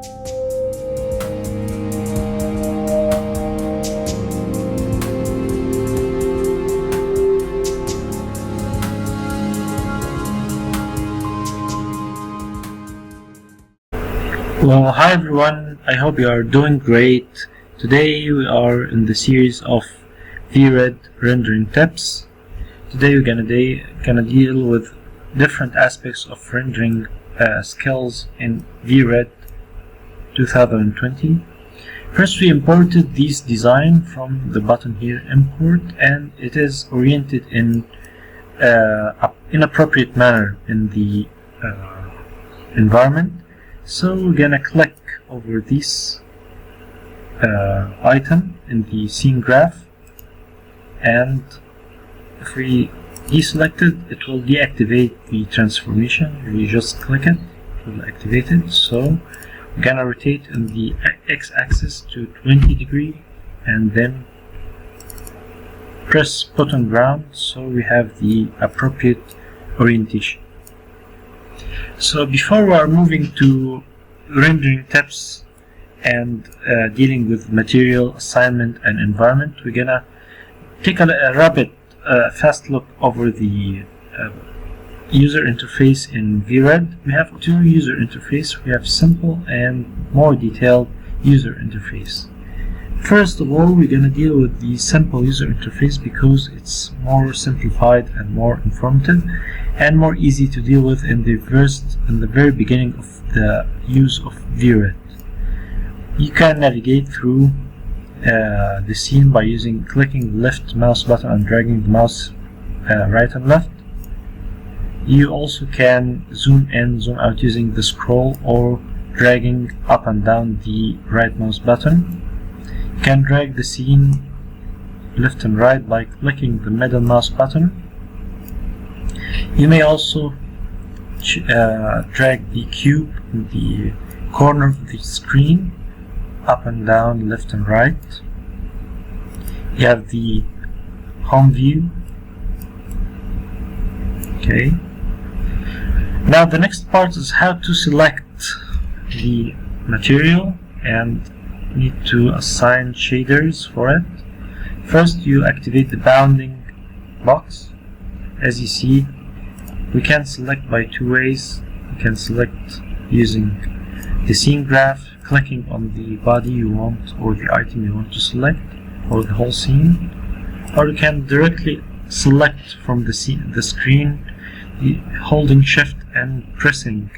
Well, hi everyone, I hope you are doing great. Today we are in the series of VRED rendering tips. Today we're gonna deal with different aspects of rendering skills in VRED 2020. First, we imported this design from the button here, import, and it is oriented in an appropriate manner in the environment. So we're gonna click over this item in the scene graph, and if we deselect it will deactivate the transformation. If you just click it, it will activate it. So we're gonna rotate in the x-axis to 20 degrees and then press put on ground so we have the appropriate orientation. So before we are moving to rendering tips and dealing with material, assignment, and environment, we're gonna take a rapid fast look over the user interface in VRED. We have two user interfaces. We have simple and more detailed user interface. First of all, we're gonna deal with the simple user interface because it's more simplified and more informative and more easy to deal with in the very beginning of the use of VRED. You can navigate through the scene by clicking the left mouse button and dragging the mouse right and left. You also can zoom in, zoom out using the scroll or dragging up and down the right mouse button. You can drag the scene left and right by clicking the middle mouse button. You may also drag the cube in the corner of the screen up and down, left and right. You have the home view. Okay. Now the next part is how to select the material, and you need to assign shaders for it. First, you activate the bounding box. As you see, we can select by two ways. You can select using the scene graph, clicking on the body you want or the item you want to select, or the whole scene, or you can directly select from the screen, holding shift and pressing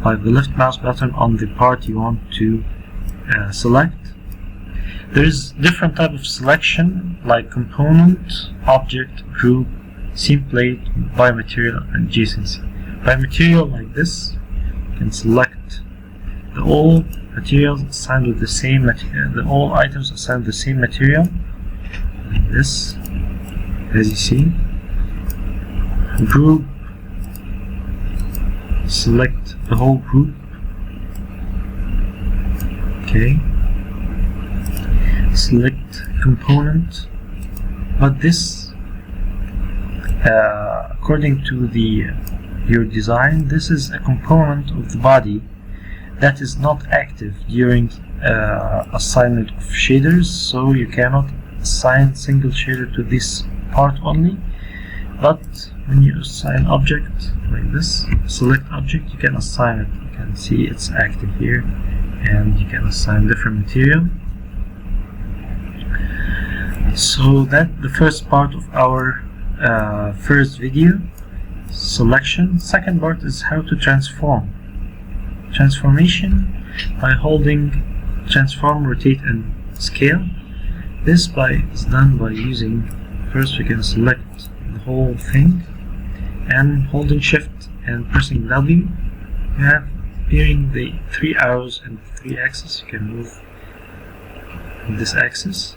by the left mouse button on the part you want to select. There is different type of selection like component, object, group, scene plate, by material, and adjacency. By material like this, you can select all materials assigned with the same material, all items assigned with the same material, like this, as you see. Group, select the whole group. Okay. Select component, but this, according to your design, this is a component of the body that is not active during assignment of shaders, so you cannot assign single shader to this part only. But when you assign object like this, select object, you can assign it. You can see it's active here, and you can assign different material. So that's the first part of our first video, selection. Second part is how to transform. Transformation by holding transform, rotate, and scale. This is done by using, first we can select the whole thing and holding shift and pressing W. You have appearing the three arrows and the three axes. You can move this axis,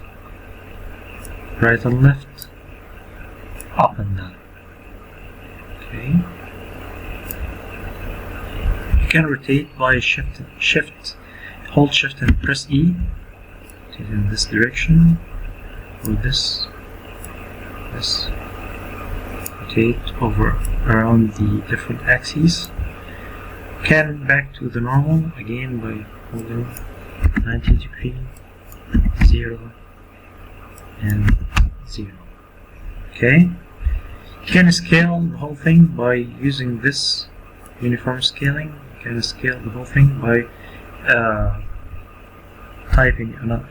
right and left, up and down. Okay. You can rotate by hold shift and press E, rotate in this direction, or this, rotate around the different axes. You Can back to the normal again by holding 90 degree, 0 and 0. Okay, you can scale the whole thing by using this uniform scaling. You can scale the whole thing by typing another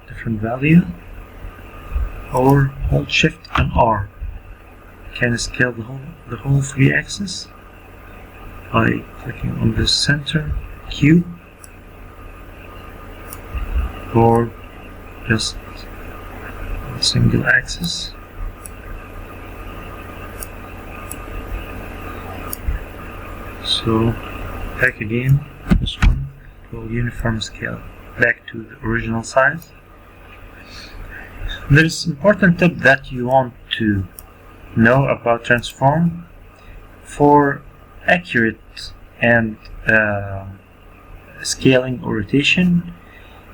different value, or hold Shift and R. You can scale the whole 3-axis by clicking on the center cube, or just a single axis. So back again, this one will uniform scale back to the original size. There is an important tip that you want to know about transform. For accurate and scaling or rotation,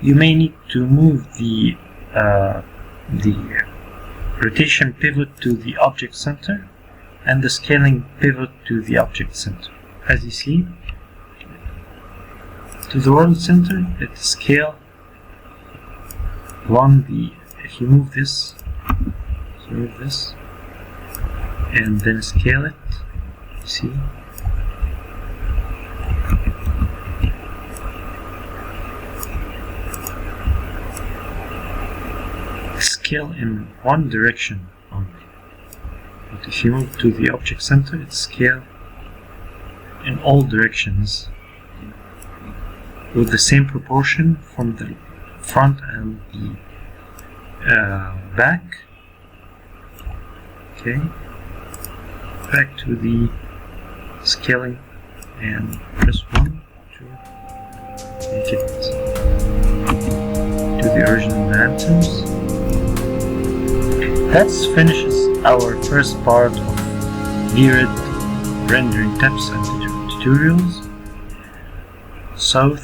you may need to move the rotation pivot to the object center and the scaling pivot to the object center. As you see, to the world center, it scale along the. If you move this, and then scale it, you see. Scale in one direction only. But if you move to the object center, it scale in all directions with the same proportion from the front and the back. Okay, back to the scaling and press 1 to make it to the original dimensions. That finishes our first part of VRED rendering tips and tutorials. So